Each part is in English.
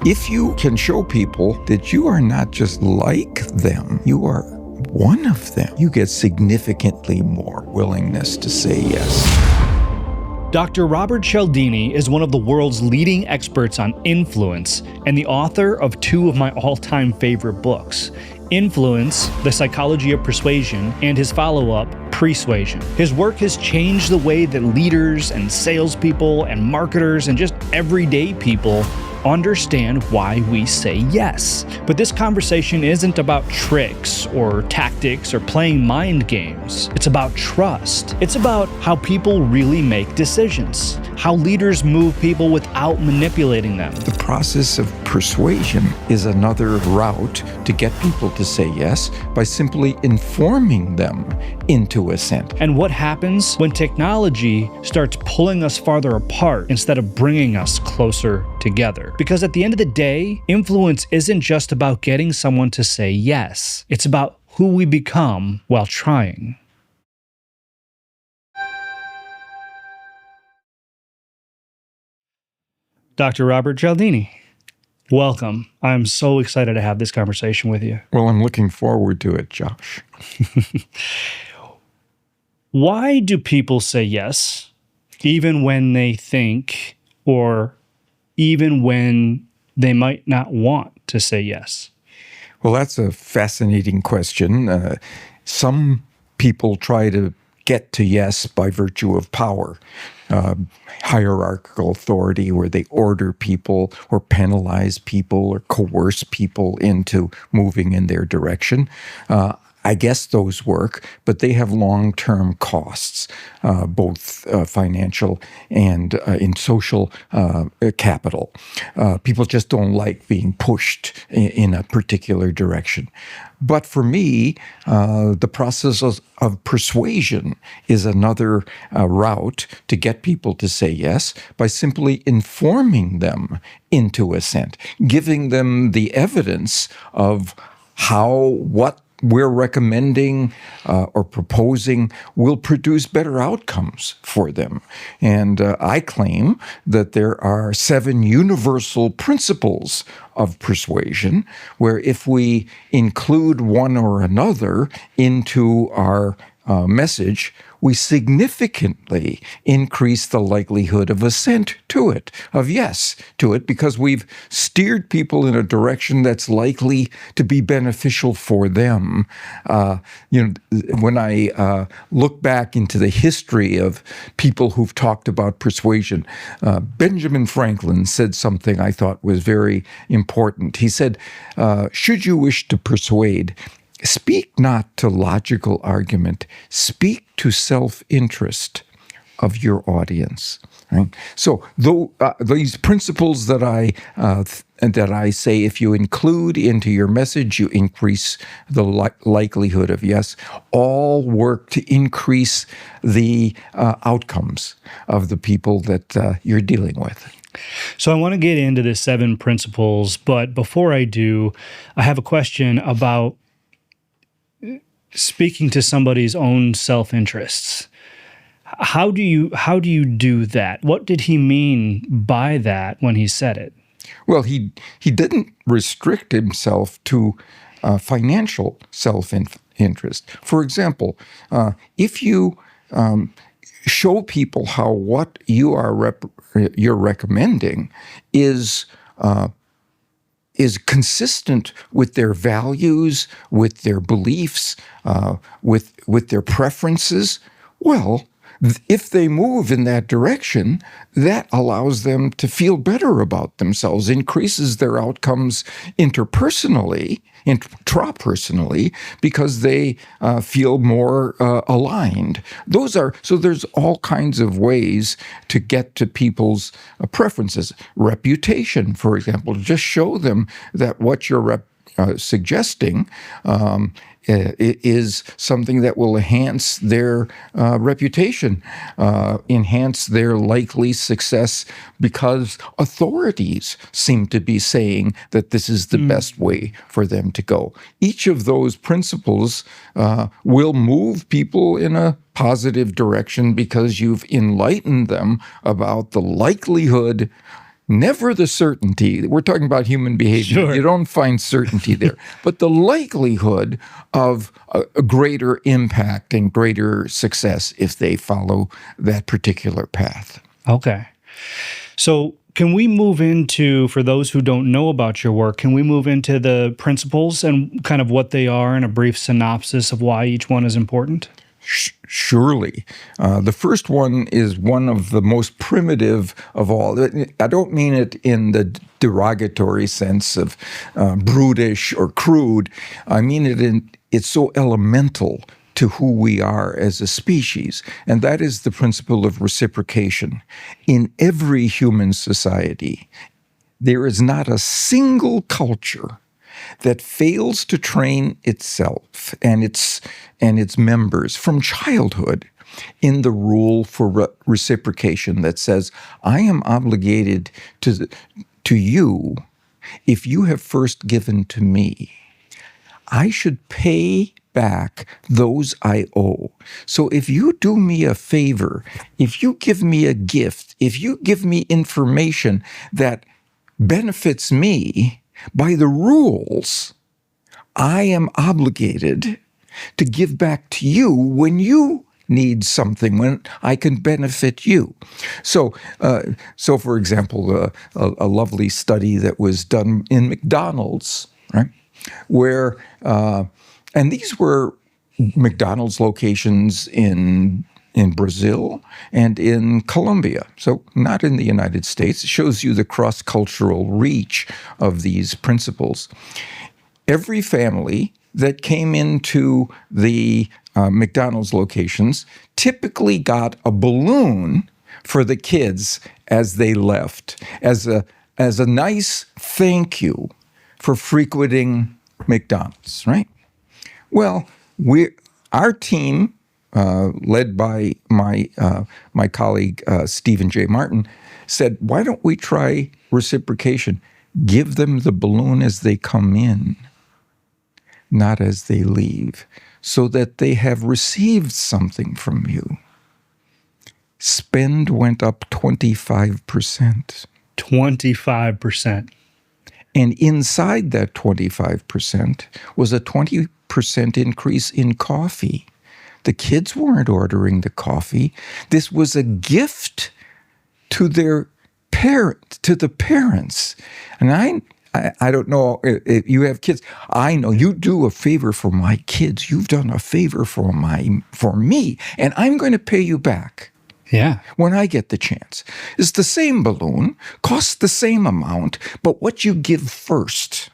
If you can show people that you are not just like them, you are one of them, you get significantly more willingness to say yes. Dr. Robert Cialdini is one of the world's leading experts on influence and the author of two of my all-time favorite books, Influence, The Psychology of Persuasion, and his follow-up, Pre-suasion. His work has changed the way that leaders and salespeople and marketers and just everyday people understand why we say yes. But this conversation isn't about tricks or tactics or playing mind games. It's about trust. It's about how people really make decisions, how leaders move people without manipulating them. The process of persuasion is another route to get people to say yes by simply informing them into assent. And what happens when technology starts pulling us farther apart instead of bringing us closer together? Because at the end of the day, influence isn't just about getting someone to say yes. It's about who we become while trying. Dr. Robert Cialdini, welcome. I'm so excited to have this conversation with you. Well, I'm looking forward to it, Josh. Why do people say yes, even when they think, or even when they might not want to say yes? Well, that's a fascinating question. Some people try to get to yes by virtue of power, hierarchical authority, where they order people or penalize people or coerce people into moving in their direction. I guess those work, but they have long-term costs, both financial and in social capital. People just don't like being pushed in a particular direction. But for me, the process of persuasion is another route to get people to say yes by simply informing them into assent, giving them the evidence of what we're recommending or proposing will produce better outcomes for them. And I claim that there are 7 universal principles of persuasion, where if we include one or another into our message, we significantly increase the likelihood of assent to it, of yes to it, because we've steered people in a direction that's likely to be beneficial for them. When I look back into the history of people who've talked about persuasion, Benjamin Franklin said something I thought was very important. He said, should you wish to persuade, speak not to logical argument, speak to self-interest of your audience. Right? So these principles that I say, if you include into your message, you increase the likelihood of yes, all work to increase the outcomes of the people that you're dealing with. So I want to get into the 7 principles, but before I do, I have a question about speaking to somebody's own self-interests. How do you do that? What did he mean by that when he said it? Well, he didn't restrict himself to financial self-interest. For example, if you show people how what you're recommending is consistent with their values, with their beliefs, with their preferences, well, if they move in that direction, that allows them to feel better about themselves, increases their outcomes intrapersonally, because they feel more aligned. So there's all kinds of ways to get to people's preferences. Reputation, for example, just show them that what you're suggesting is something that will enhance their reputation, enhance their likely success, because authorities seem to be saying that this is the best way for them to go. Each of those principles will move people in a positive direction because you've enlightened them about the likelihood, Never the certainty. We're talking about human behavior. Sure. You don't find certainty there. But the likelihood of a greater impact and greater success if they follow that particular path. Okay. So can we move into, for those who don't know about your work, can we move into the principles and kind of what they are and a brief synopsis of why each one is important? Surely. The first one is one of the most primitive of all. I don't mean it in the derogatory sense of brutish or crude. I mean it in it's so elemental to who we are as a species, and that is the principle of reciprocation. In every human society, there is not a single culture that fails to train itself and its members from childhood in the rule for reciprocation that says, I am obligated to you if you have first given to me. I should pay back those I owe. So if you do me a favor, if you give me a gift, if you give me information that benefits me, by the rules, I am obligated to give back to you when you need something, when I can benefit you. So for example, a lovely study that was done in McDonald's, right, where, and these were McDonald's locations in Brazil and in Colombia, so not in the United States. It shows you the cross-cultural reach of these principles. Every family that came into the McDonald's locations typically got a balloon for the kids as they left, as a nice thank you for frequenting McDonald's, right? Well, our team, led by my colleague Stephen J. Martin, said, why don't we try reciprocation? Give them the balloon as they come in, not as they leave, so that they have received something from you. Spend went up 25%. 25%. And inside that 25% was a 20% increase in coffee. The kids weren't ordering the coffee. This was a gift to their to the parents. And I don't know if you have kids. I know you do a favor for my kids. You've done a favor for me, and I'm going to pay you back. Yeah. When I get the chance. It's the same balloon, costs the same amount, but what you give first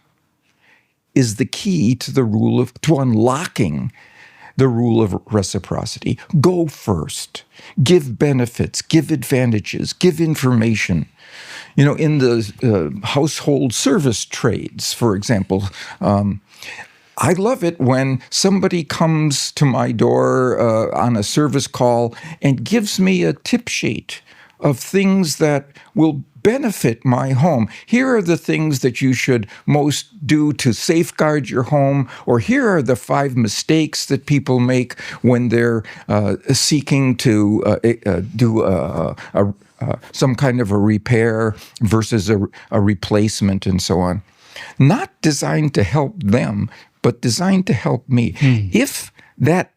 is the key to to unlocking the rule of reciprocity. Go first. Give benefits, give advantages, give information. You know, in the household service trades, for example, I love it when somebody comes to my door on a service call and gives me a tip sheet of things that will benefit my home. Here are the things that you should most do to safeguard your home, or here are the 5 mistakes that people make when they're seeking to do some kind of a repair versus a replacement and so on. Not designed to help them, but designed to help me. If that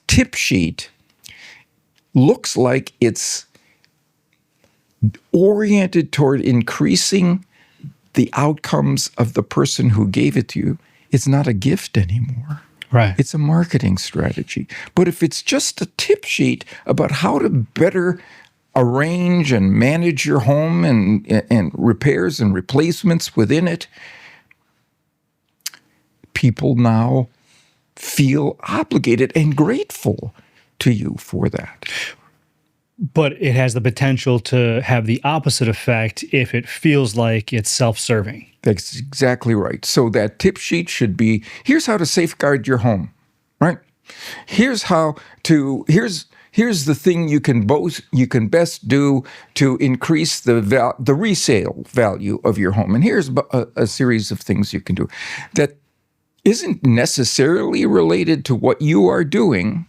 tip sheet looks like it's oriented toward increasing the outcomes of the person who gave it to you, it's not a gift anymore. Right. It's a marketing strategy. But if it's just a tip sheet about how to better arrange and manage your home and repairs and replacements within it, people now feel obligated and grateful to you for that. But it has the potential to have the opposite effect if it feels like it's self-serving. That's exactly right. So that tip sheet should be, here's how to safeguard your home, right? Here's the thing you can best do to increase the resale value of your home. And here's a series of things you can do that isn't necessarily related to what you are doing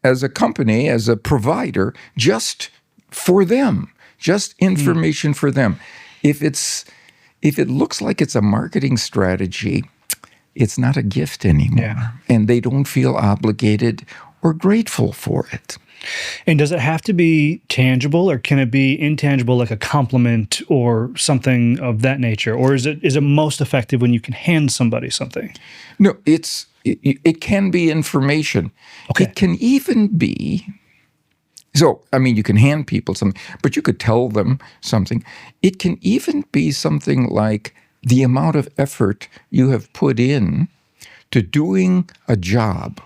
as a company, as a provider, just for them, just information for them. if it looks like it's a marketing strategy, it's not a gift anymore. Yeah. And they don't feel obligated or grateful for it. And does it have to be tangible, or can it be intangible, like a compliment or something of that nature? Or is it most effective when you can hand somebody something? No, it can be information. Okay. It can even be, so, I mean, you can hand people something, but you could tell them something. It can even be something like the amount of effort you have put in to doing a job.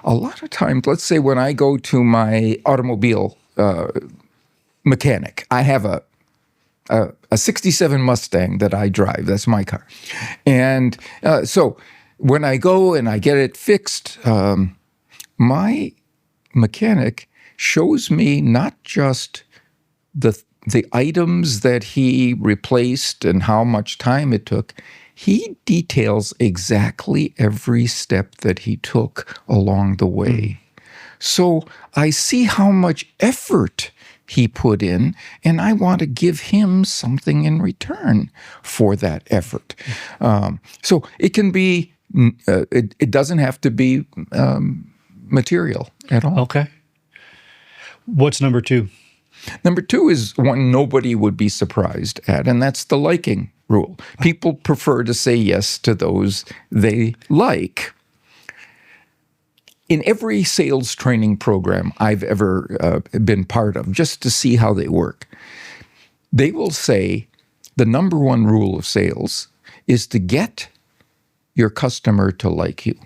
A lot of times, let's say when I go to my automobile mechanic, I have a 67 Mustang that I drive. That's my car. And so when I go and I get it fixed, my mechanic shows me not just the items that he replaced and how much time it took. He details exactly every step that he took along the way. So I see how much effort he put in, and I want to give him something in return for that effort. So it can be, it doesn't have to be material at all. Okay. What's number 2? Number 2 is one nobody would be surprised at, and that's the liking rule. People prefer to say yes to those they like. In every sales training program I've ever been part of, just to see how they work, they will say the number 1 rule of sales is to get your customer to like you.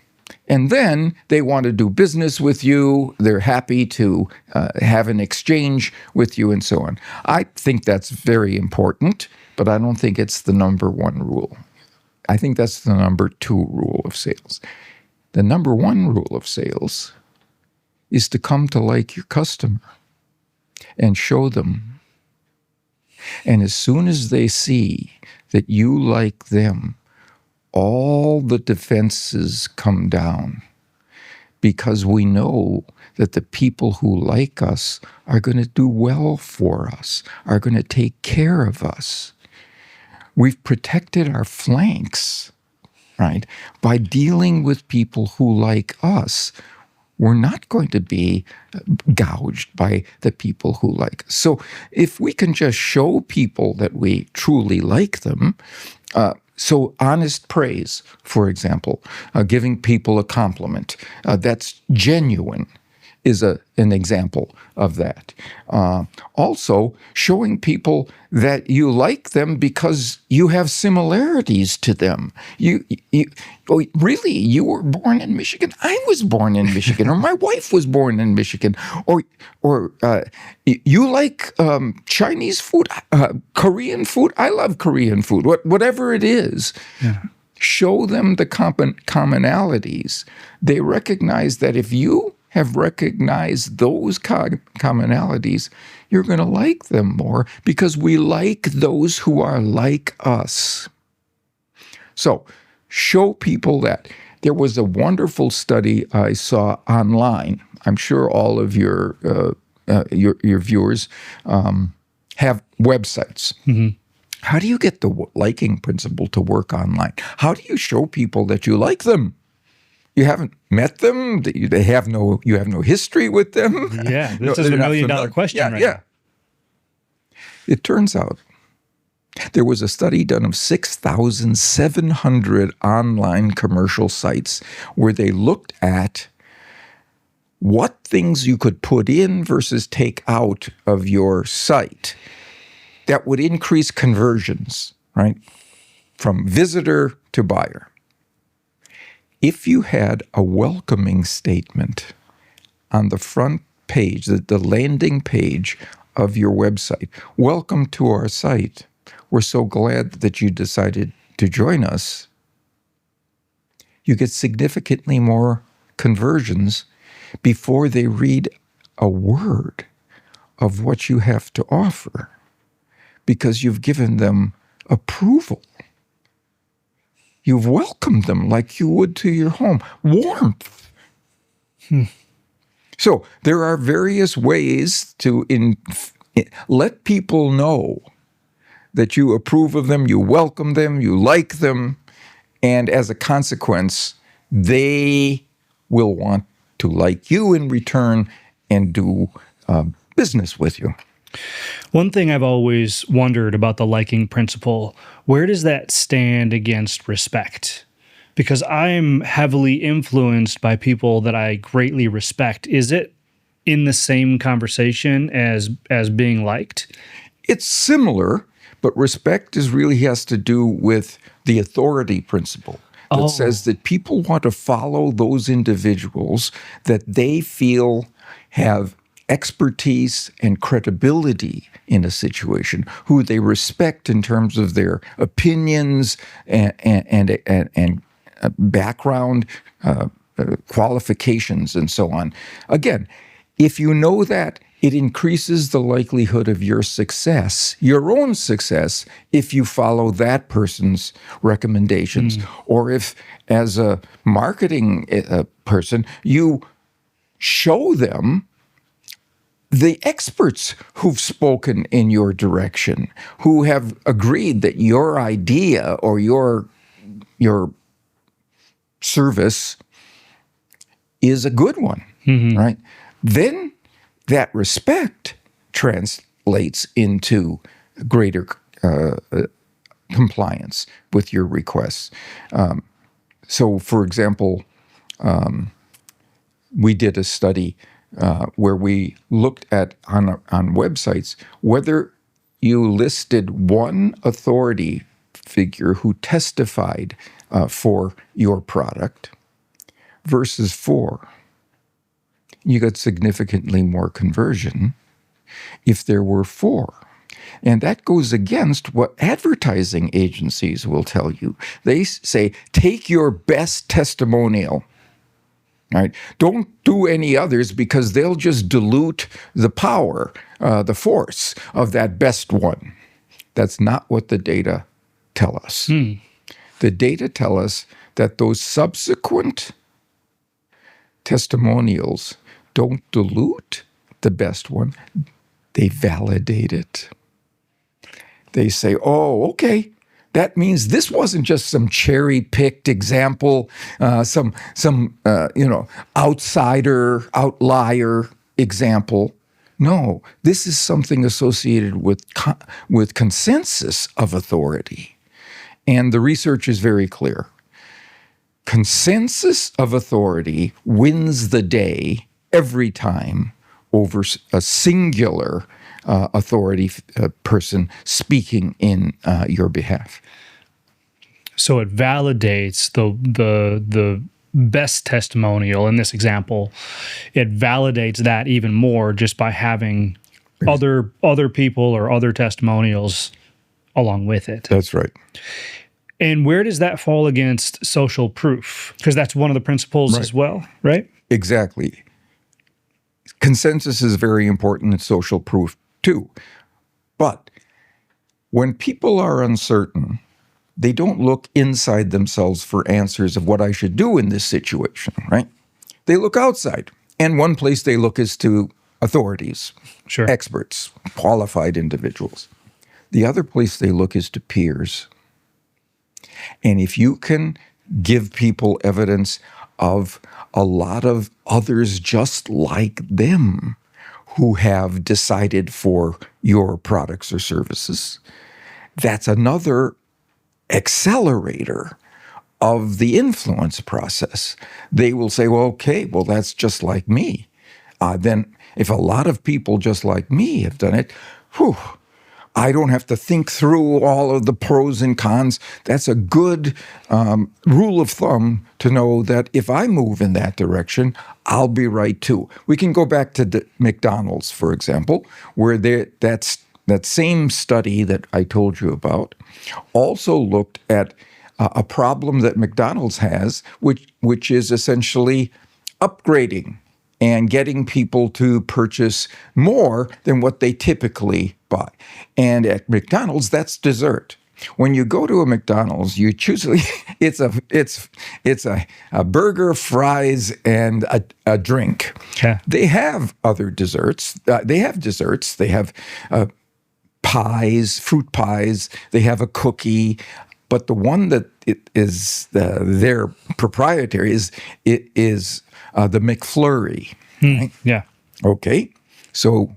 And then they want to do business with you. They're happy to have an exchange with you and so on. I think that's very important, but I don't think it's the number 1 rule. I think that's the number 2 rule of sales. The number 1 rule of sales is to come to like your customer and show them. And as soon as they see that you like them, all the defenses come down, because we know that the people who like us are going to do well for us, are going to take care of us. We've protected our flanks, right? By dealing with people who like us, we're not going to be gouged by the people who like us. So if we can just show people that we truly like them, so honest praise, for example, giving people a compliment, that's genuine, is an example of that. Also, showing people that you like them because you have similarities to them. Really, you were born in Michigan. I was born in Michigan, or my wife was born in Michigan, or you like Chinese food, Korean food. I love Korean food. Whatever it is. Yeah. Show them the commonalities. They recognize that if you have recognized those commonalities, you're going to like them more, because we like those who are like us. So show people that. There was a wonderful study I saw online. I'm sure all of your viewers have websites. Mm-hmm. How do you get the liking principle to work online? How do you show people that you like them? You haven't met them. You have no history with them. Yeah, this is a $1 million question right now. It turns out there was a study done of 6,700 online commercial sites where they looked at what things you could put in versus take out of your site that would increase conversions, right? From visitor to buyer. If you had a welcoming statement on the front page, the landing page of your website, welcome to our site, we're so glad that you decided to join us, you get significantly more conversions before they read a word of what you have to offer, because you've given them approval. You've welcomed them like you would to your home. Warmth. So there are various ways to let people know that you approve of them, you welcome them, you like them, and as a consequence, they will want to like you in return and do business with you. One thing I've always wondered about the liking principle, where does that stand against respect? Because I'm heavily influenced by people that I greatly respect. Is it in the same conversation as being liked? It's similar, but respect really has to do with the authority principle that says that people want to follow those individuals that they feel have expertise and credibility in a situation, who they respect in terms of their opinions and background, qualifications, and so on. Again, if you know that, it increases the likelihood of your success, your own success, if you follow that person's recommendations. Or if, as a marketing person, you show them the experts who've spoken in your direction, who have agreed that your idea or your service is a good one, right? Then that respect translates into greater compliance with your requests. So, for example, we did a study where we looked at on websites whether you listed one authority figure who testified for your product versus 4. You got significantly more conversion if there were 4. And that goes against what advertising agencies will tell you. They say, take your best testimonial. Right? Don't do any others because they'll just dilute the power, the force of that best one. That's not what the data tell us. The data tell us that those subsequent testimonials don't dilute the best one. They validate it. They say, oh, okay, that means this wasn't just some cherry-picked example, some outsider, outlier example. No, this is something associated with consensus of authority. And the research is very clear. Consensus of authority wins the day every time over a singular authority person speaking in your behalf. So it validates the best testimonial in this example. It validates that even more just by having other people or other testimonials along with it. That's right. And where does that fall against social proof? Because that's one of the principles as well, right? Exactly. Consensus is very important in social proof too. But when people are uncertain, they don't look inside themselves for answers of what I should do in this situation, right? They look outside. And one place they look is to authorities, experts, qualified individuals. The other place they look is to peers. And if you can give people evidence of a lot of others just like them who have decided for your products or services, that's another accelerator of the influence process. They will say, well, okay, well, that's just like me. Then if a lot of people just like me have done it, I don't have to think through all of the pros and cons. That's a good rule of thumb to know that if I move in that direction, I'll be right too. We can go back to McDonald's, for example, where that same study that I told you about also looked at a problem that McDonald's has, which is essentially upgrading and getting people to purchase more than what they typically buy. And at McDonald's, that's dessert. When you go to a McDonald's, you choose it's a burger, fries, and a drink. Okay. They have other desserts. They have desserts. They have pies, fruit pies. They have a cookie, but the one that it is their proprietary is the McFlurry. Right? Yeah. Okay, so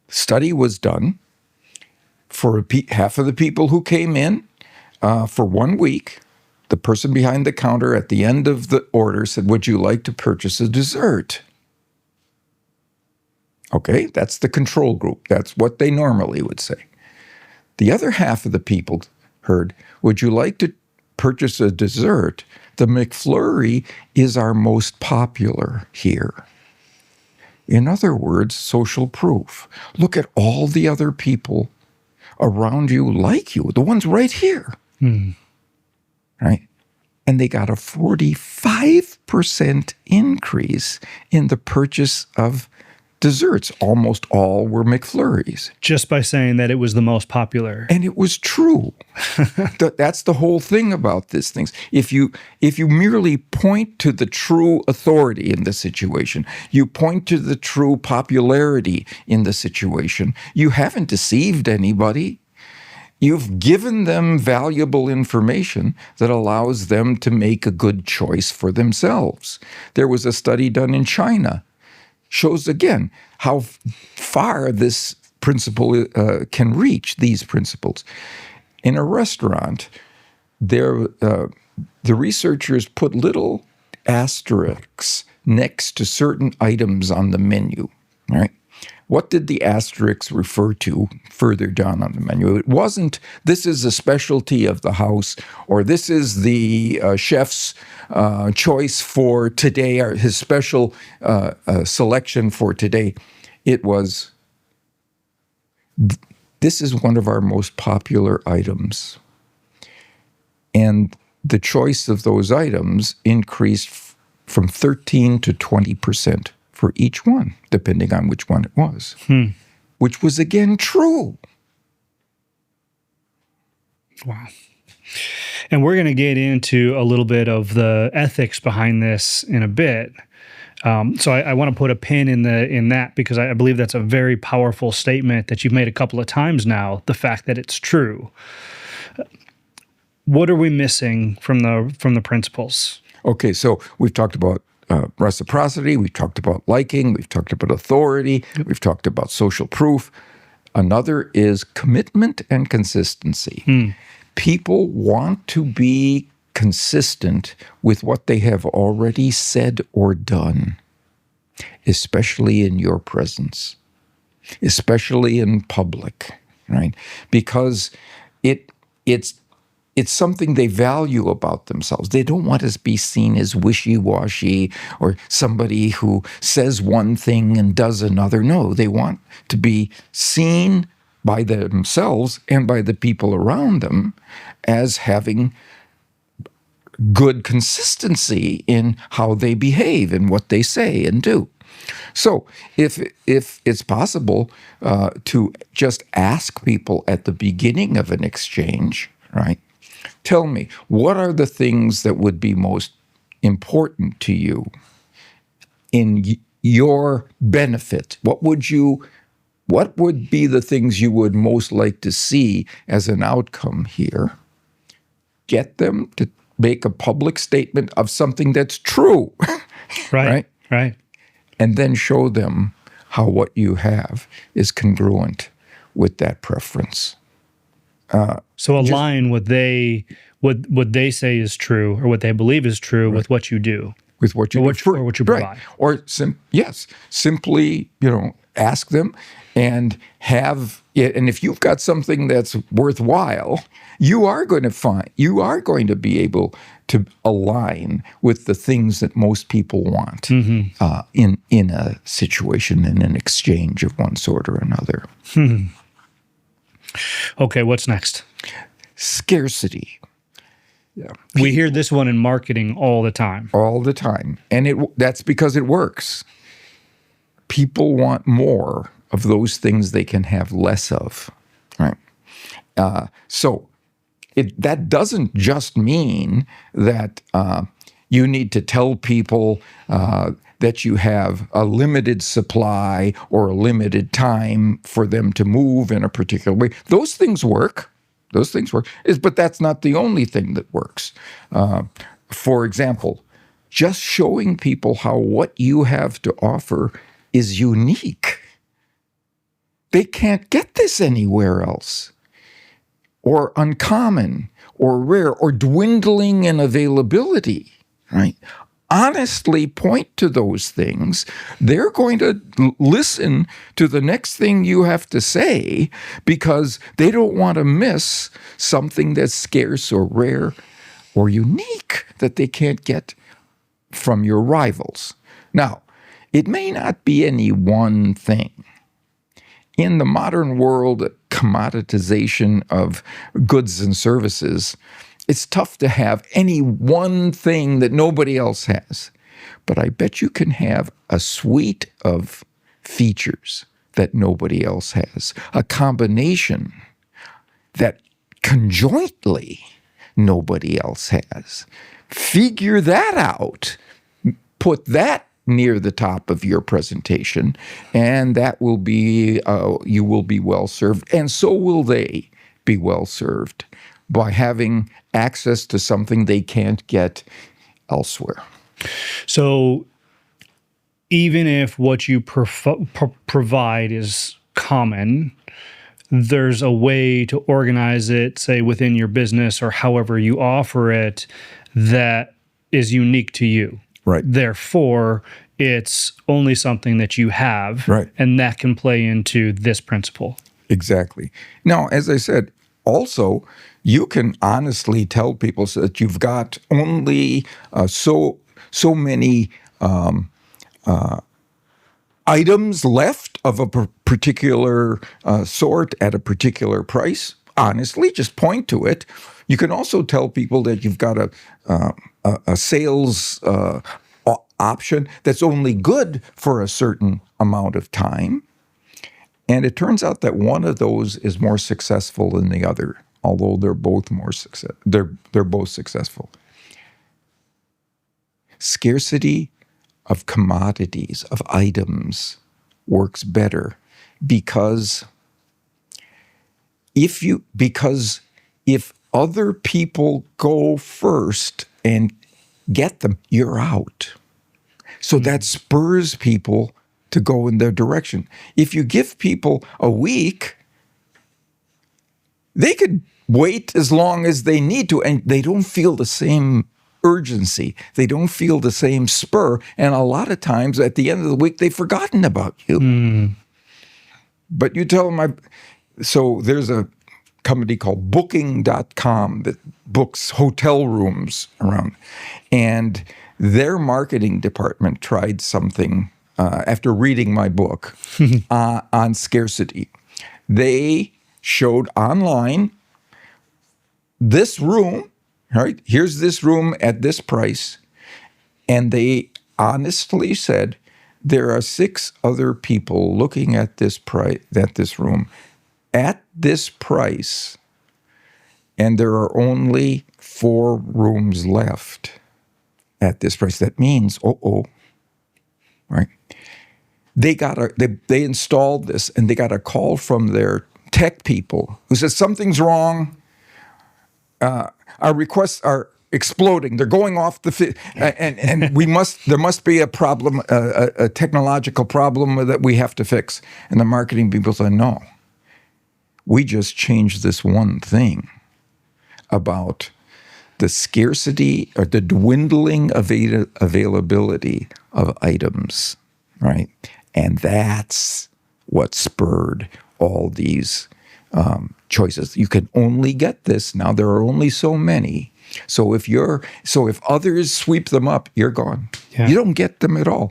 study was done for half of the people who came in for 1 week. The person behind the counter at the end of the order said, "Would you like to purchase a dessert?" Okay, that's the control group. That's what they normally would say. The other half of the people heard, "Would you like to purchase a dessert? The McFlurry is our most popular here." In other words, social proof. Look at all the other people around you like you, the ones right here. Right? And they got a 45% increase in the purchase of desserts. Almost all were McFlurries. Just by saying that it was the most popular. And it was true. That's the whole thing about these things. If you merely point to the true authority in the situation, you point to the true popularity in the situation, you haven't deceived anybody. You've given them valuable information that allows them to make a good choice for themselves. There was a study done in China. Shows again how far this principle can reach, these principles. In a restaurant, the researchers put little asterisks next to certain items on the menu, right? What did the asterisks refer to further down on the menu? It wasn't, "This is a specialty of the house," or "This is the chef's choice for today," or his special selection for today. It was, "This is one of our most popular items." And the choice of those items increased from 13 to 20% for each one, depending on which one it was, which was again true. Wow. And we're going to get into a little bit of the ethics behind this in a bit. So I want to put a pin in that because I believe that's a very powerful statement that you've made a couple of times now, the fact that it's true. What are we missing from the principles? Okay, so we've talked about reciprocity, we've talked about liking, we've talked about authority, we've talked about social proof. Another is commitment and consistency. People want to be consistent with what they have already said or done, especially in your presence, especially in public, right? Because it's something they value about themselves. They don't want to be seen as wishy-washy or somebody who says one thing and does another. No, they want to be seen by themselves and by the people around them as having good consistency in how they behave and what they say and do. So if it's possible to just ask people at the beginning of an exchange, right? Tell me, what are the things that would be most important to you in your benefit? What would be the things you would most like to see as an outcome here? Get them to make a public statement of something that's true. Right. And then show them how what you have is congruent with that preference. So align what they say is true or what they believe is true with what you do. With what you or what you provide. Right. Or simply, ask them and have it. And if you've got something that's worthwhile, you are going to be able to align with the things that most people want in a situation, in an exchange of one sort or another. Okay, what's next? Scarcity. Yeah. We hear this one in marketing all the time. All the time. And that's because it works. People want more of those things they can have less of, right? So that doesn't just mean that you need to tell people that you have a limited supply or a limited time for them to move in a particular way. Those things work. Those things work. But that's not the only thing that works. For example, just showing people how what you have to offer is unique. They can't get this anywhere else, or uncommon, or rare, or dwindling in availability, right? Honestly point to those things. They're going to listen to the next thing you have to say because they don't want to miss something that's scarce or rare or unique that they can't get from your rivals. Now, it may not be any one thing. In the modern world, commoditization of goods and services, it's tough to have any one thing that nobody else has. But I bet you can have a suite of features that nobody else has, a combination that conjointly nobody else has. Figure that out. Put that near the top of your presentation, and that will be, you will be well served, and so will they be well served by having access to something they can't get elsewhere. So even if what you provide is common, there's a way to organize it, say, within your business or however you offer it, that is unique to you. Right. Therefore, it's only something that you have, right, and that can play into this principle. Exactly. Now, as I said, also, you can honestly tell people that you've got only so many items left of a particular sort at a particular price. Honestly, just point to it. You can also tell people that you've got a sales option that's only good for a certain amount of time. And it turns out that one of those is more successful than the other, although they're both they're both successful. Scarcity of commodities, of items, works better because if other people go first and get them, you're out. So that spurs people to go in their direction. If you give people a week, they could wait as long as they need to, and they don't feel the same urgency. They don't feel the same spur. And a lot of times at the end of the week, they've forgotten about you. But you tell them, so there's a company called Booking.com that books hotel rooms around. And their marketing department tried something after reading my book on scarcity. They showed online this room, right? Here's this room at this price. And they honestly said, there are 6 other people looking at this room at this price, and there are only 4 rooms left at this price. That means, right? They installed this, and they got a call from their tech people who said something's wrong. Our requests are exploding. They're going off and there must be a problem, a technological problem that we have to fix. And the marketing people said, no, we just changed this one thing about the scarcity or the dwindling availability of items, right? And that's what spurred all these choices. You can only get this. Now there are only so many. So if others sweep them up, you're gone. Yeah. You don't get them at all.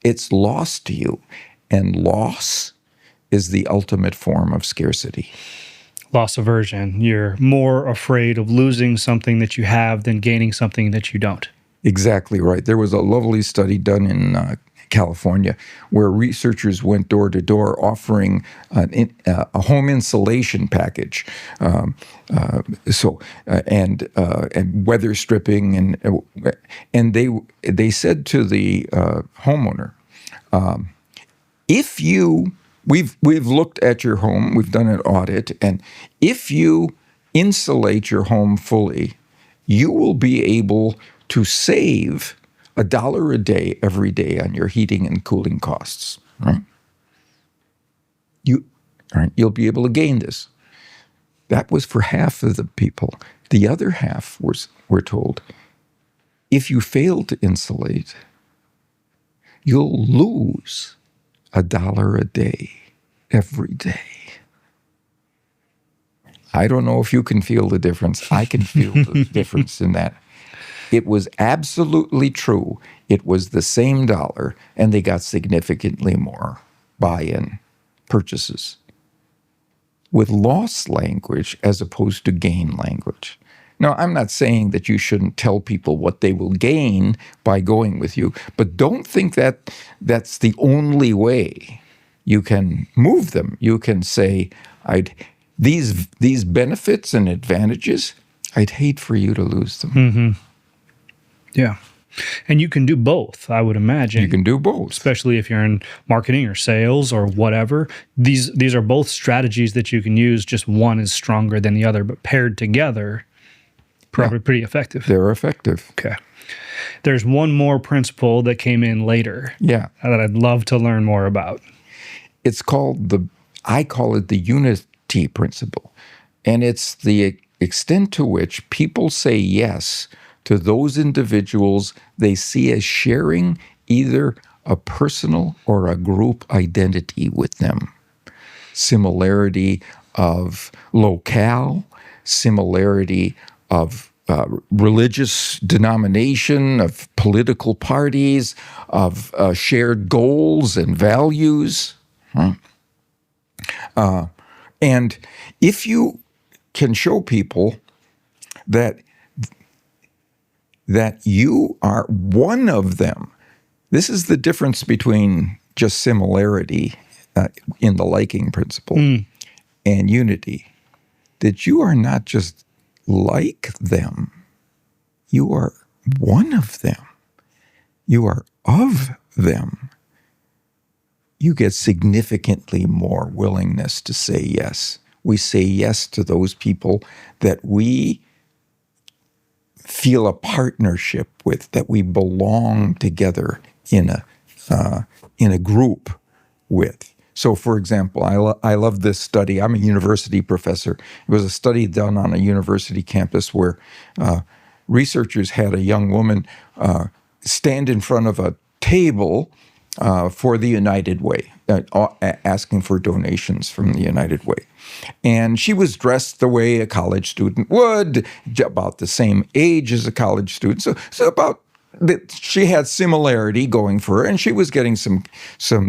It's lost to you. And loss is the ultimate form of scarcity. Loss aversion. You're more afraid of losing something that you have than gaining something that you don't. Exactly right. There was a lovely study done in California, where researchers went door to door offering a home insulation package, and weather stripping, and they said to the homeowner, if you we've looked at your home, we've done an audit, and if you insulate your home fully, you will be able to save $1 a day every day on your heating and cooling costs. Right? You'll be able to gain this. That was for half of the people. The other half were told, if you fail to insulate, you'll lose $1 a day every day. I don't know if you can feel the difference. I can feel the difference in that. It was absolutely true. It was the same dollar, and they got significantly more buy-in purchases with loss language as opposed to gain language. Now, I'm not saying that you shouldn't tell people what they will gain by going with you, but don't think that that's the only way you can move them. You can say, these benefits and advantages, I'd hate for you to lose them. Mm-hmm. Yeah. And you can do both, I would imagine. You can do both. Especially if you're in marketing or sales or whatever. These are both strategies that you can use. Just one is stronger than the other, but paired together, probably pretty effective. They're effective. Okay. There's one more principle that came in later that I'd love to learn more about. It's called I call it the unity principle. And it's the extent to which people say yes to those individuals they see as sharing either a personal or a group identity with them. Similarity of locale, similarity of religious denomination, of political parties, of shared goals and values. And if you can show people that you are one of them, this is the difference between just similarity in the liking principle and unity, that you are not just like them, you are one of them, you are of them. You get significantly more willingness to say yes. We say yes to those people that we feel a partnership with, that we belong together in a group with. So, for example, I love this study. I'm a university professor. It was a study done on a university campus where researchers had a young woman stand in front of a table for the United Way, asking for donations from the United Way. And she was dressed the way a college student would, about the same age as a college student. So about she had similarity going for her, and she was getting some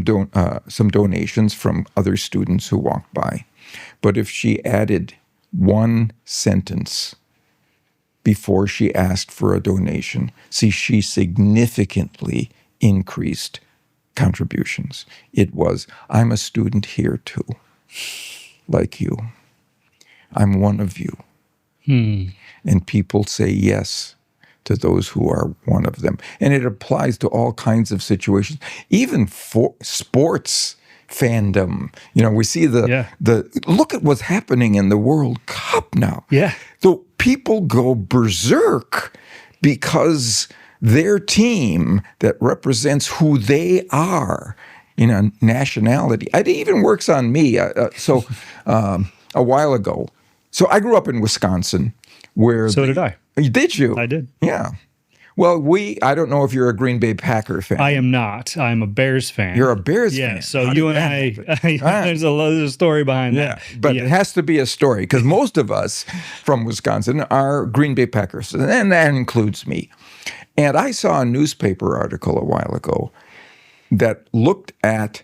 donations from other students who walked by. But if she added one sentence before she asked for a donation, she significantly increased contributions. It was, I'm a student here too, like you. I'm one of you. And people say yes to those who are one of them. And it applies to all kinds of situations, even for sports fandom. You know, we see the look at what's happening in the World Cup now. Yeah. So people go berserk because their team that represents who they are in a nationality. It even works on me. A while ago. So I grew up in Wisconsin, where did I. Did you? I did. Yeah. Well, I don't know if you're a Green Bay Packer fan. I am not. I'm a Bears fan. You're a Bears fan. Yeah, so you and I, there's a story behind that. But it has to be a story, because most of us from Wisconsin are Green Bay Packers, and that includes me. And I saw a newspaper article a while ago that looked at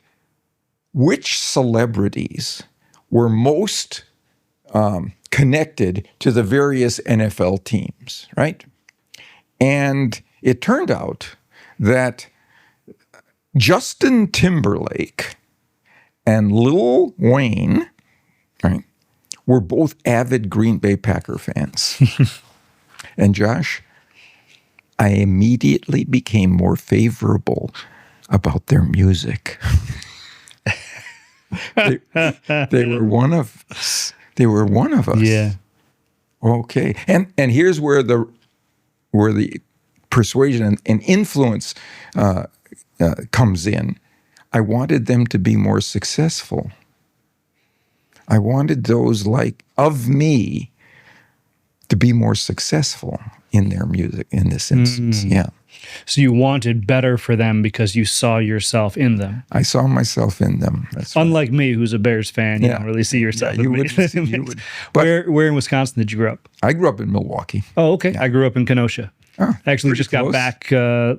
which celebrities were most connected to the various NFL teams, right? And it turned out that Justin Timberlake and Lil Wayne, right, were both avid Green Bay Packer fans. And Josh, I immediately became more favorable about their music. They were one of us. They were one of us. Yeah. Okay. And here's where the persuasion and influence comes in. I wanted them to be more successful. I wanted those of me to be more successful in their music in this instance. Yeah. So you wanted better for them because you saw yourself in them. I saw myself in them. That's right. Unlike me, who's a Bears fan, you don't really see yourself. Yeah, you would. But where in Wisconsin did you grow up? I grew up in Milwaukee. Oh, okay. Yeah. I grew up in Kenosha. Oh, actually just got back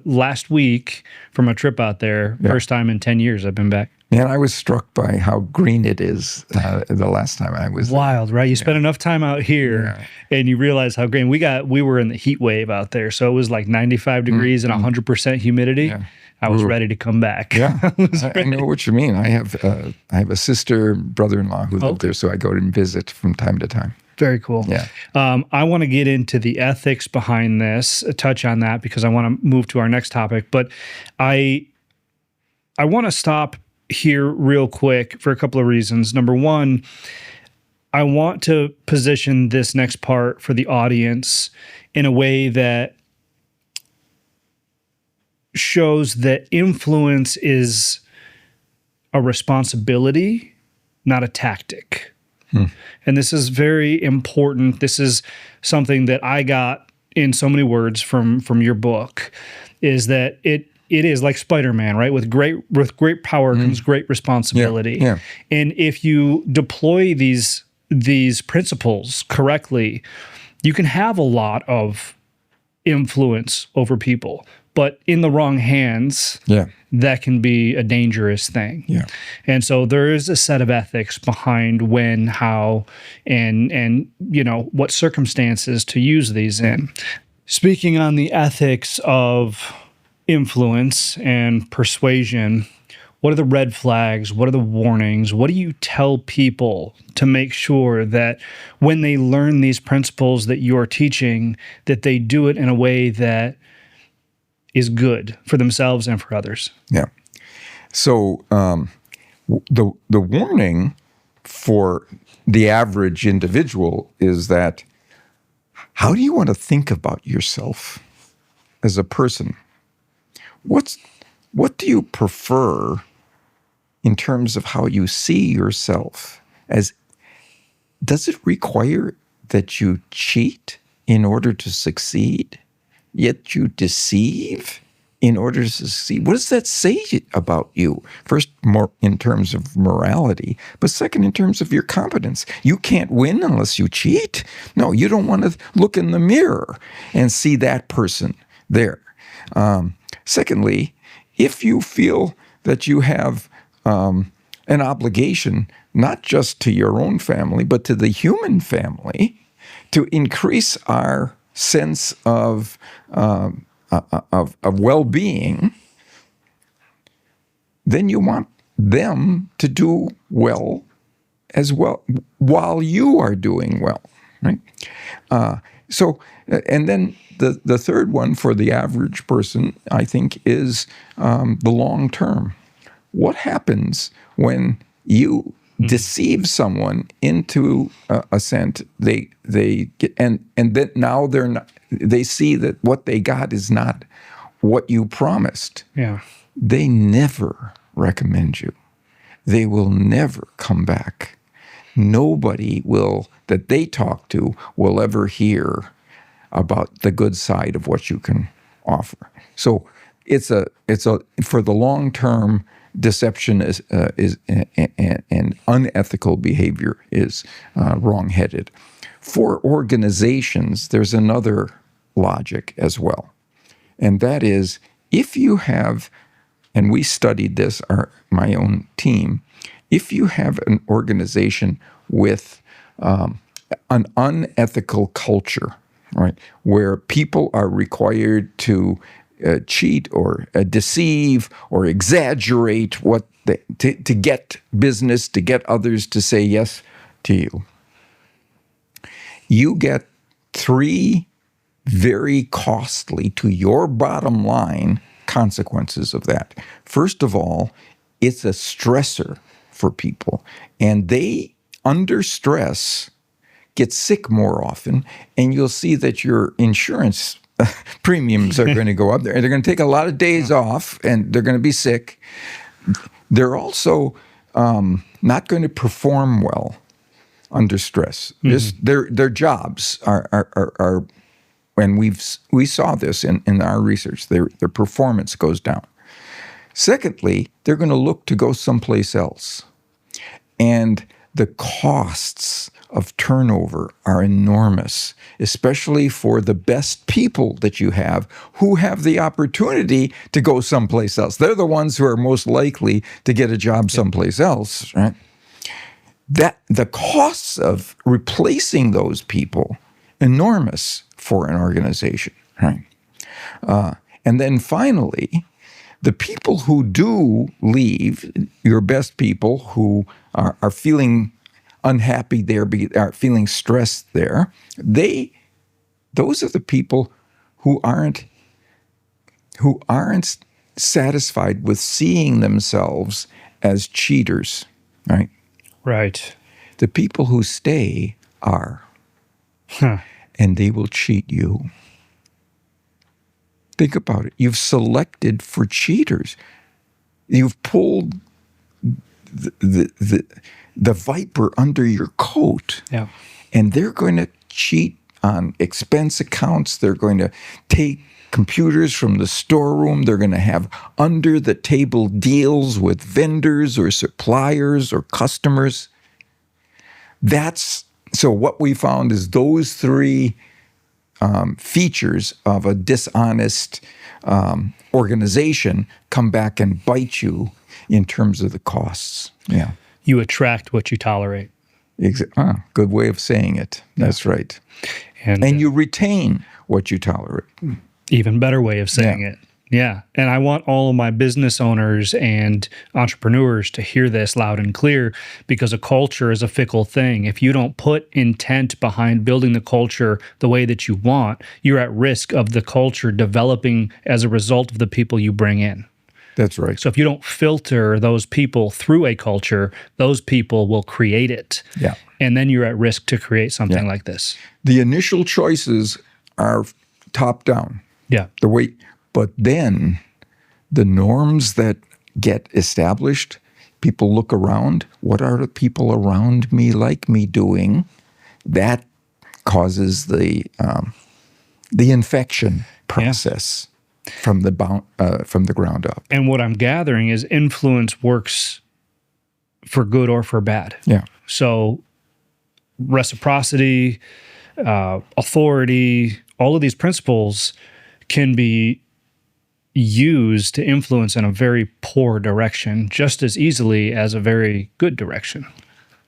last week from a trip out there. Yeah. First time in 10 years I've been back. And I was struck by how green it is the last time I was wild, there. Right? You spend enough time out here and you realize how green. We were in the heat wave out there, so it was like 95 degrees and 100% humidity. Yeah. I was ready to come back. Yeah, I know what you mean. I have a sister, brother-in-law who lived there, so I go and visit from time to time. Very cool. Yeah. I want to get into the ethics behind this, touch on that, because I want to move to our next topic. But I want to stop here real quick for a couple of reasons. Number one, I want to position this next part for the audience in a way that shows that influence is a responsibility, not a tactic. And this is very important. This is something that I got in so many words from your book, is that it is like Spider-Man, right? With great power comes great responsibility. Yeah. And if you deploy these principles correctly, you can have a lot of influence over people. But in the wrong hands, that can be a dangerous thing. Yeah. And so there is a set of ethics behind when, how, and what circumstances to use these in. Speaking on the ethics of influence and persuasion, what are the red flags? What are the warnings? What do you tell people to make sure that when they learn these principles that you're teaching, that they do it in a way that is good for themselves and for others? Yeah. So the warning for the average individual is that, how do you want to think about yourself as a person? What do you prefer in terms of how you see yourself? Does it require that you cheat in order to succeed? Yet you deceive in order to succeed? What does that say about you? First, more in terms of morality, but second, in terms of your competence. You can't win unless you cheat. No, you don't want to look in the mirror and see that person there. Secondly, if you feel that you have an obligation, not just to your own family, but to the human family, to increase our sense of well-being, then you want them to do well as well while you are doing well, right? And then the third one for the average person, I think, is the long term. What happens when you deceive someone into assent? They get, and then now they see that what they got is not what you promised. Yeah. They never recommend you. They will never come back. Nobody that they talk to will ever hear about the good side of what you can offer. So it's for the long term, deception is and unethical behavior is wrongheaded. For organizations, there's another logic as well, and that is, if you have, and we studied this, my own team, if you have an organization with an unethical culture, right, where people are required to cheat or deceive or exaggerate to get business, to get others to say yes to you. You get 3 very costly to your bottom line consequences of that. First of all, it's a stressor for people, and they, under stress, get sick more often, and you'll see that your insurance premiums are going to go up there. They're going to take a lot of days off, and they're going to be sick. They're also not going to perform well under stress. Their jobs are and we saw this in our research, their performance goes down. Secondly, they're going to look to go someplace else. And the costs of turnover are enormous, especially for the best people that you have who have the opportunity to go someplace else. They're the ones who are most likely to get a job someplace else, right? That the costs of replacing those people, enormous for an organization, right? And then finally, the people who do leave, your best people who are feeling unhappy there, are feeling stressed there, those are the people who aren't satisfied with seeing themselves as cheaters, right? Right. The people who stay are, and they will cheat you. Think about it. You've selected for cheaters. You've pulled the viper under your coat. Yeah. And they're going to cheat on expense accounts. They're going to take computers from the storeroom. They're going to have under-the-table deals with vendors or suppliers or customers. So what we found is those 3 features of a dishonest organization come back and bite you in terms of the costs. Yeah. You attract what you tolerate. Good way of saying it. That's right. And you retain what you tolerate. Even better way of saying it. Yeah. And I want all of my business owners and entrepreneurs to hear this loud and clear, because a culture is a fickle thing. If you don't put intent behind building the culture the way that you want, you're at risk of the culture developing as a result of the people you bring in. That's right. So if you don't filter those people through a culture, those people will create it. Yeah. And then you're at risk to create something like this. The initial choices are top down. Yeah. But then the norms that get established, people look around. What are the people around me like me doing? That causes the infection process from the ground up. And what I'm gathering is influence works for good or for bad. Yeah. So reciprocity, authority, all of these principles can be used to influence in a very poor direction just as easily as a very good direction.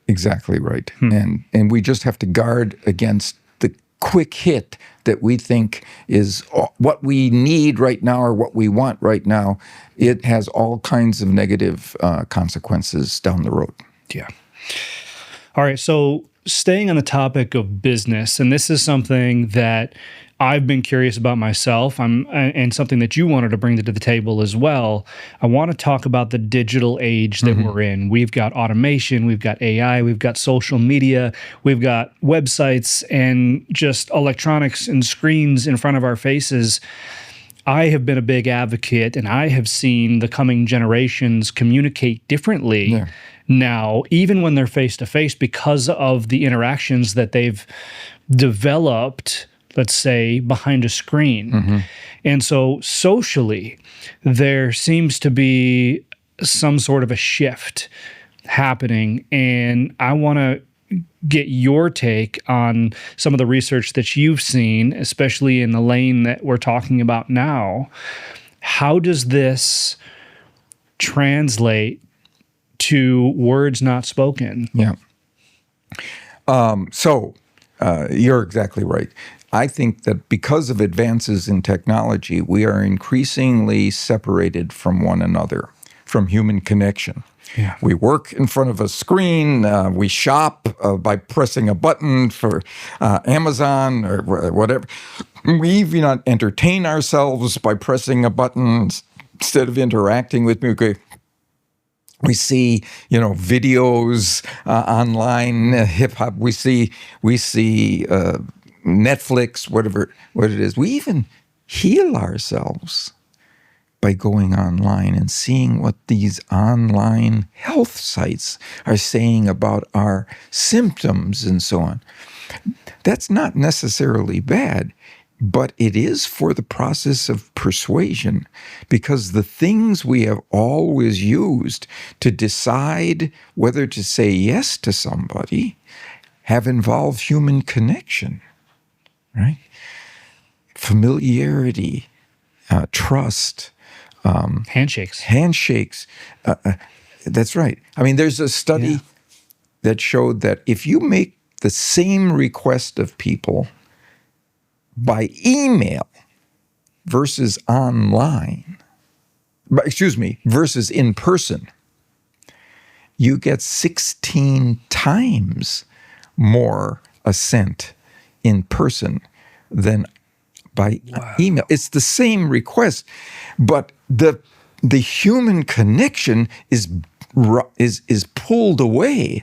Exactly right. And we just have to guard against the quick hit that we think is what we need right now or what we want right now. It has all kinds of negative consequences down the road. Yeah. All right. So staying on the topic of business, and this is something that I've been curious about myself, and something that you wanted to bring to the table as well. I want to talk about the digital age that we're in. We've got automation, we've got AI, we've got social media, we've got websites and just electronics and screens in front of our faces. I have been a big advocate, and I have seen the coming generations communicate differently now, even when they're face-to-face, because of the interactions that they've developed, let's say, behind a screen. And so socially, there seems to be some sort of a shift happening. And I want to get your take on some of the research that you've seen, especially in the lane that we're talking about now. How does this translate to words not spoken? Yeah. So you're exactly right. I think that because of advances in technology, we are increasingly separated from one another, from human connection. Yeah. We work in front of a screen. We shop by pressing a button for Amazon or whatever. We even entertain ourselves by pressing a button instead of interacting with me. We see, videos online, hip hop. We see Netflix, what it is. We even heal ourselves by going online and seeing what these online health sites are saying about our symptoms and so on. That's not necessarily bad, but it is for the process of persuasion, because the things we have always used to decide whether to say yes to somebody have involved human connection, right? Familiarity, trust, handshakes. That's right. I mean, there's a study that showed that if you make the same request of people by email versus online, versus in person, you get 16 times more assent in person than by email. It's the same request, but the human connection is pulled away.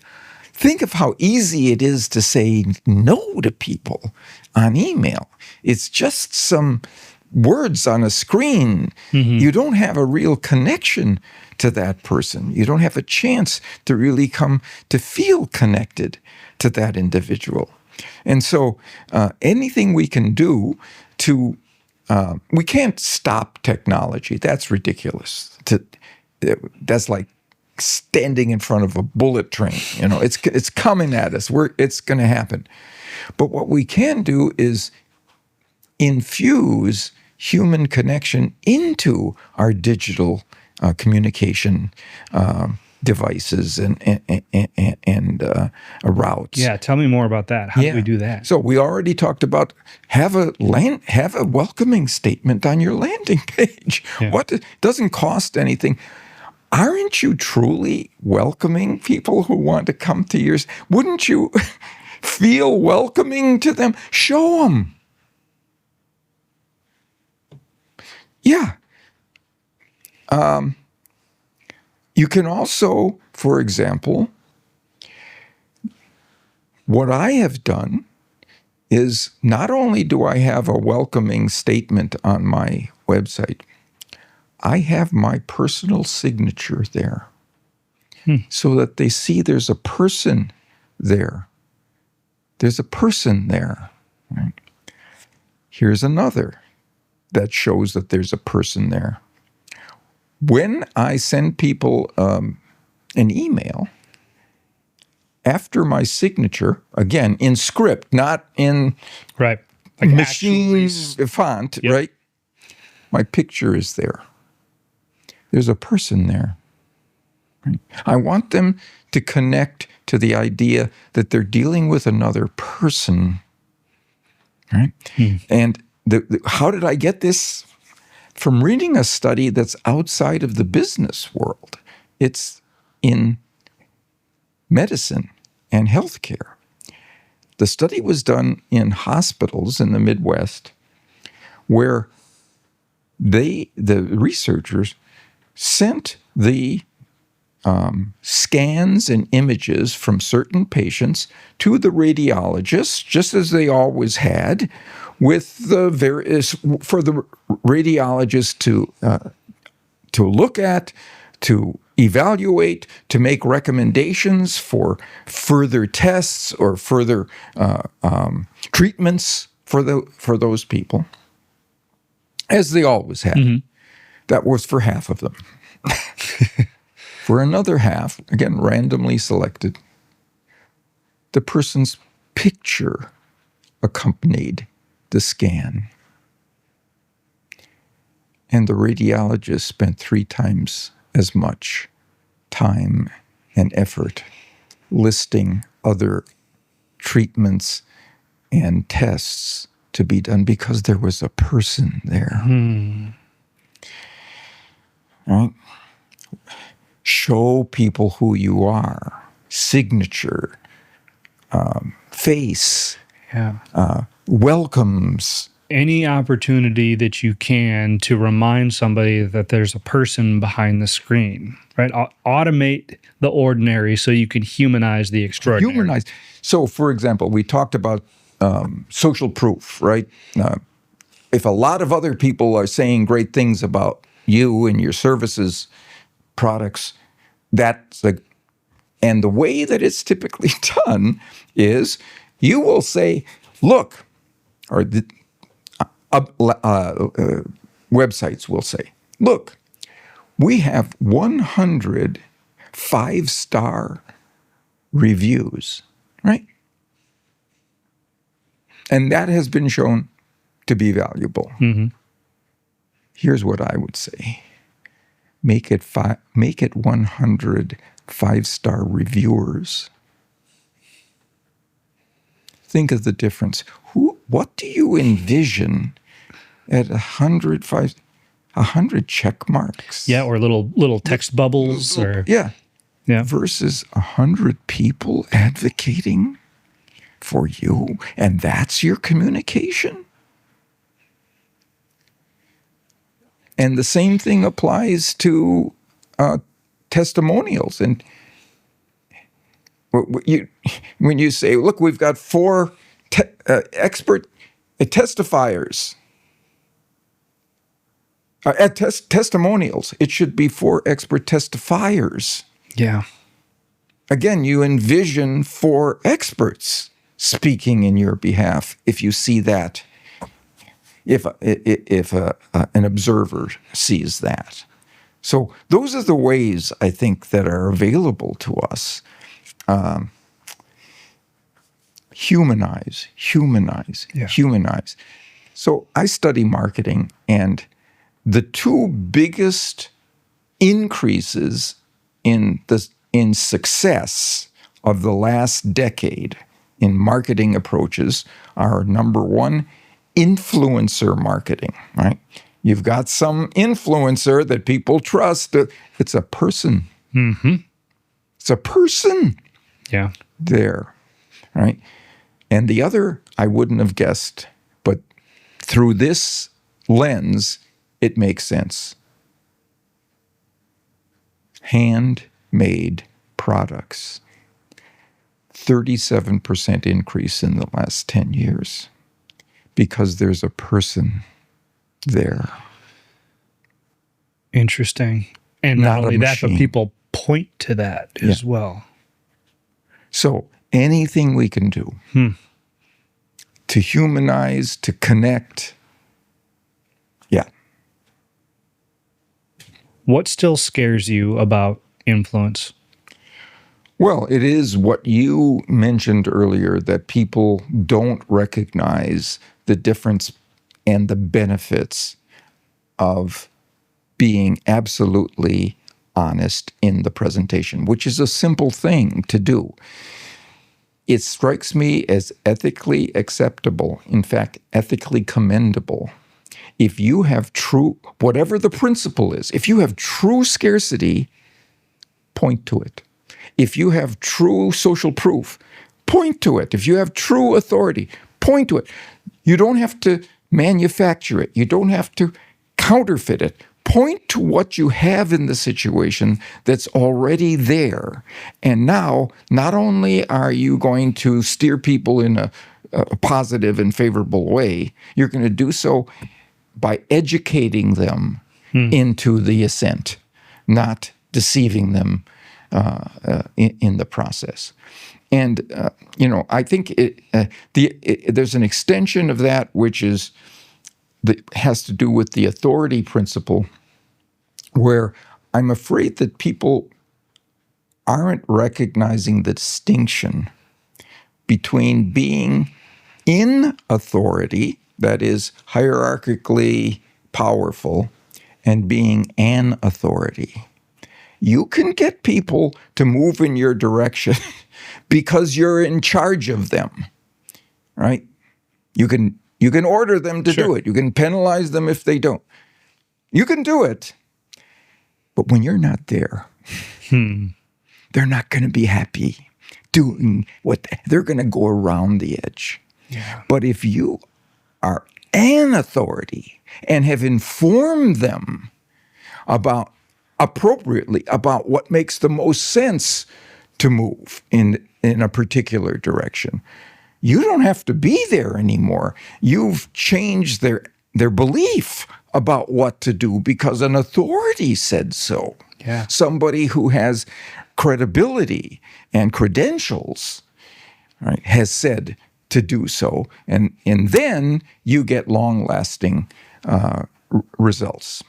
Think of how easy it is to say no to people on email. It's just some words on a screen. Mm-hmm. You don't have a real connection to that person. You don't have a chance to really come to feel connected to that individual. And so anything we can do to, we can't stop technology. That's ridiculous. That's like standing in front of a bullet train. It's coming at us. It's going to happen. But what we can do is infuse human connection into our digital communication devices and routes. Yeah, tell me more about that. How do we do that? So we already talked about have a welcoming statement on your landing page. Yeah. What doesn't cost anything. Aren't you truly welcoming people who want to come to yours? Wouldn't you feel welcoming to them? Show them. Yeah. You can also, for example, what I have done is not only do I have a welcoming statement on my website, I have my personal signature there so that they see there's a person there. There's a person there. Right? Here's another that shows that there's a person there. When I send people an email, after my signature, again, in script, not in like machine font, yep. Right? My picture is there. There's a person there. Right? I want them to connect to the idea that they're dealing with another person. Right? And how did I get this? From reading a study that's outside of the business world. It's in medicine and healthcare. The study was done in hospitals in the Midwest where the researchers sent the scans and images from certain patients to the radiologists, just as they always had, with the for the radiologist to look at, to evaluate, to make recommendations for further tests or further treatments for those people, as they always had. Mm-hmm. That was for half of them. For another half, again, randomly selected, the person's picture accompanied the scan. And the radiologist spent 3 times as much time and effort listing other treatments and tests to be done because there was a person there. Right? Show people who you are. Signature, face, welcomes. Any opportunity that you can to remind somebody that there's a person behind the screen, right? Automate the ordinary so you can humanize the extraordinary. Humanize. So, for example, we talked about social proof, right? If a lot of other people are saying great things about you and your services, products, and the way that it's typically done is you will say, look, or the websites will say, look, we have 100 5-star reviews, right? And that has been shown to be valuable. Here's what I would say. Make it 100 5-star reviewers. Think of the difference. What do you envision at 100 check marks? Yeah, or little text bubbles, or versus 100 people advocating for you, and that's your communication. And the same thing applies to testimonials. And when you say, look, we've got 4 expert testifiers, testimonials, it should be 4 expert testifiers. Yeah. Again, you envision 4 experts speaking in your behalf if you see that, if an observer sees that. So those are the ways, I think, that are available to us. Humanize. So I study marketing, and the 2 biggest increases in success of the last decade in marketing approaches are, number 1, influencer marketing, right? You've got some influencer that people trust. It's a person. It's a person there, right? And the other, I wouldn't have guessed, but through this lens, it makes sense. Handmade products. 37% increase in the last 10 years because there's a person there. Interesting. And not only that, but people point to that as well. So anything we can do to humanize, to connect. What still scares you about influence? Well, it is what you mentioned earlier, that people don't recognize the difference and the benefits of being absolutely honest in the presentation, which is a simple thing to do. It strikes me as ethically acceptable, in fact, ethically commendable. If you have true, whatever the principle is, if you have true scarcity, point to it. If you have true social proof, point to it. If you have true authority, point to it. You don't have to manufacture it. You don't have to counterfeit it. Point to what you have in the situation that's already there. And now, not only are you going to steer people in a positive and favorable way, you're going to do so by educating them into the ascent, not deceiving them in the process. And, I think there's an extension of that which has to do with the authority principle, where I'm afraid that people aren't recognizing the distinction between being in authority, that is hierarchically powerful, and being an authority. You can get people to move in your direction because you're in charge of them, right? You can You can order them to Sure. do it. You can penalize them if they don't. You can do it. But when you're not there, they're not going to be happy doing what they're going to go around the edge. Yeah. But if you are an authority and have informed them appropriately about what makes the most sense to move in a particular direction, you don't have to be there anymore. You've changed their belief about what to do because an authority said so. Yeah. Somebody who has credibility and credentials, right, has said to do so, and then you get long-lasting results.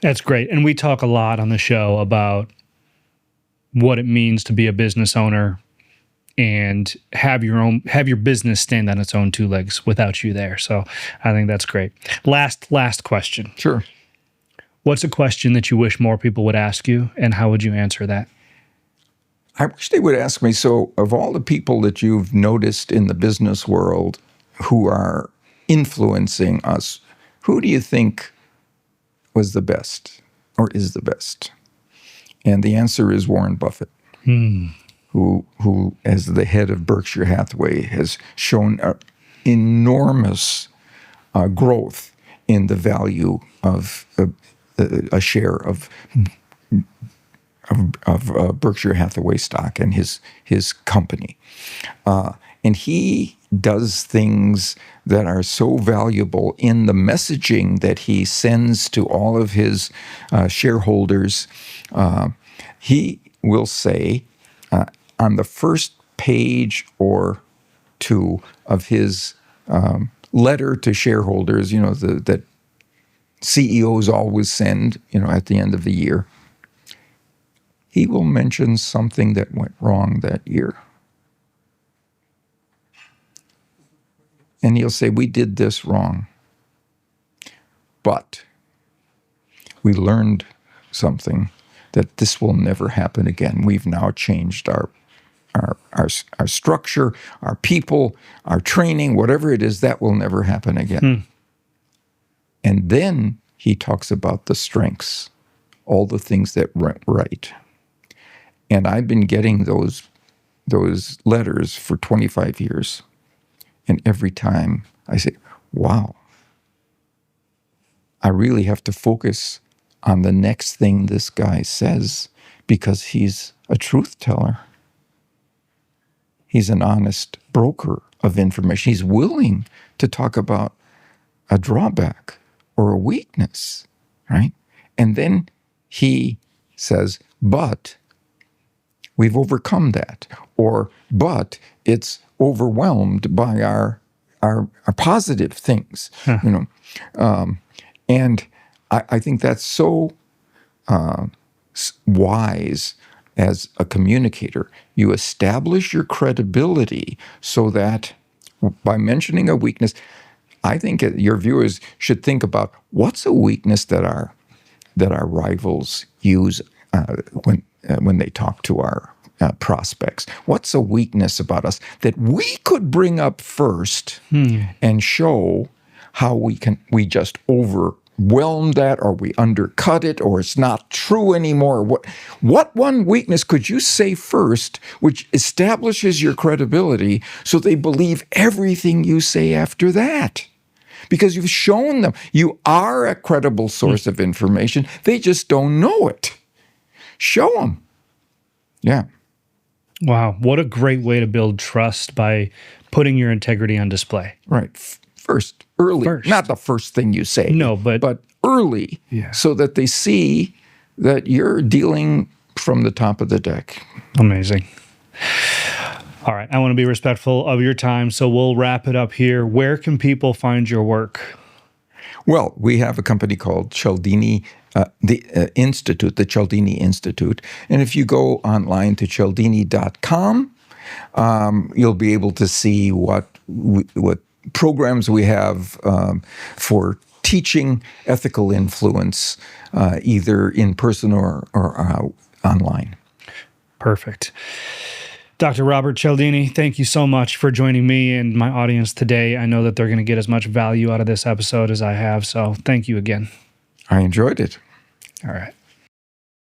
That's great. And we talk a lot on the show about what it means to be a business owner and have your business stand on its own two legs without you there. So I think that's great. Last question. Sure. What's a question that you wish more people would ask you, and how would you answer that? I wish they would ask me, so of all the people that you've noticed in the business world who are influencing us, who do you think was the best or is the best? And the answer is Warren Buffett, who as the head of Berkshire Hathaway has shown enormous growth in the value of a share of Berkshire Hathaway stock and his company. And he does things that are so valuable in the messaging that he sends to all of his shareholders. He will say on the first page or two of his letter to shareholders, that CEOs always send, at the end of the year, he will mention something that went wrong that year. And he'll say, we did this wrong, but we learned something that this will never happen again. We've now changed our structure, our people, our training, whatever it is, that will never happen again. And then he talks about the strengths, all the things that went right. And I've been getting those letters for 25 years. And every time I say, wow, I really have to focus on the next thing this guy says because he's a truth teller. He's an honest broker of information. He's willing to talk about a drawback or a weakness, right? And then he says, but we've overcome that, or but it's overwhelmed by our positive things, and I think that's so wise as a communicator. You establish your credibility so that by mentioning a weakness, I think your viewers should think about what's a weakness that our rivals use when they talk to our prospects. What's a weakness about us that we could bring up first and show how we just overwhelm that, or we undercut it, or it's not true anymore. What one weakness could you say first which establishes your credibility so they believe everything you say after that? Because you've shown them you are a credible source of information. They just don't know it. Show them. Yeah. Wow. What a great way to build trust by putting your integrity on display. Right. Early. Not the first thing you say. No, but early, so that they see that you're dealing from the top of the deck. Amazing. All right. I want to be respectful of your time, so we'll wrap it up here. Where can people find your work? Well, we have a company called Cialdini, the Cialdini Institute. And if you go online to cialdini.com, you'll be able to see what programs we have for teaching ethical influence, either in person or online. Perfect. Dr. Robert Cialdini, thank you so much for joining me and my audience today. I know that they're going to get as much value out of this episode as I have, so thank you again. I enjoyed it. All right.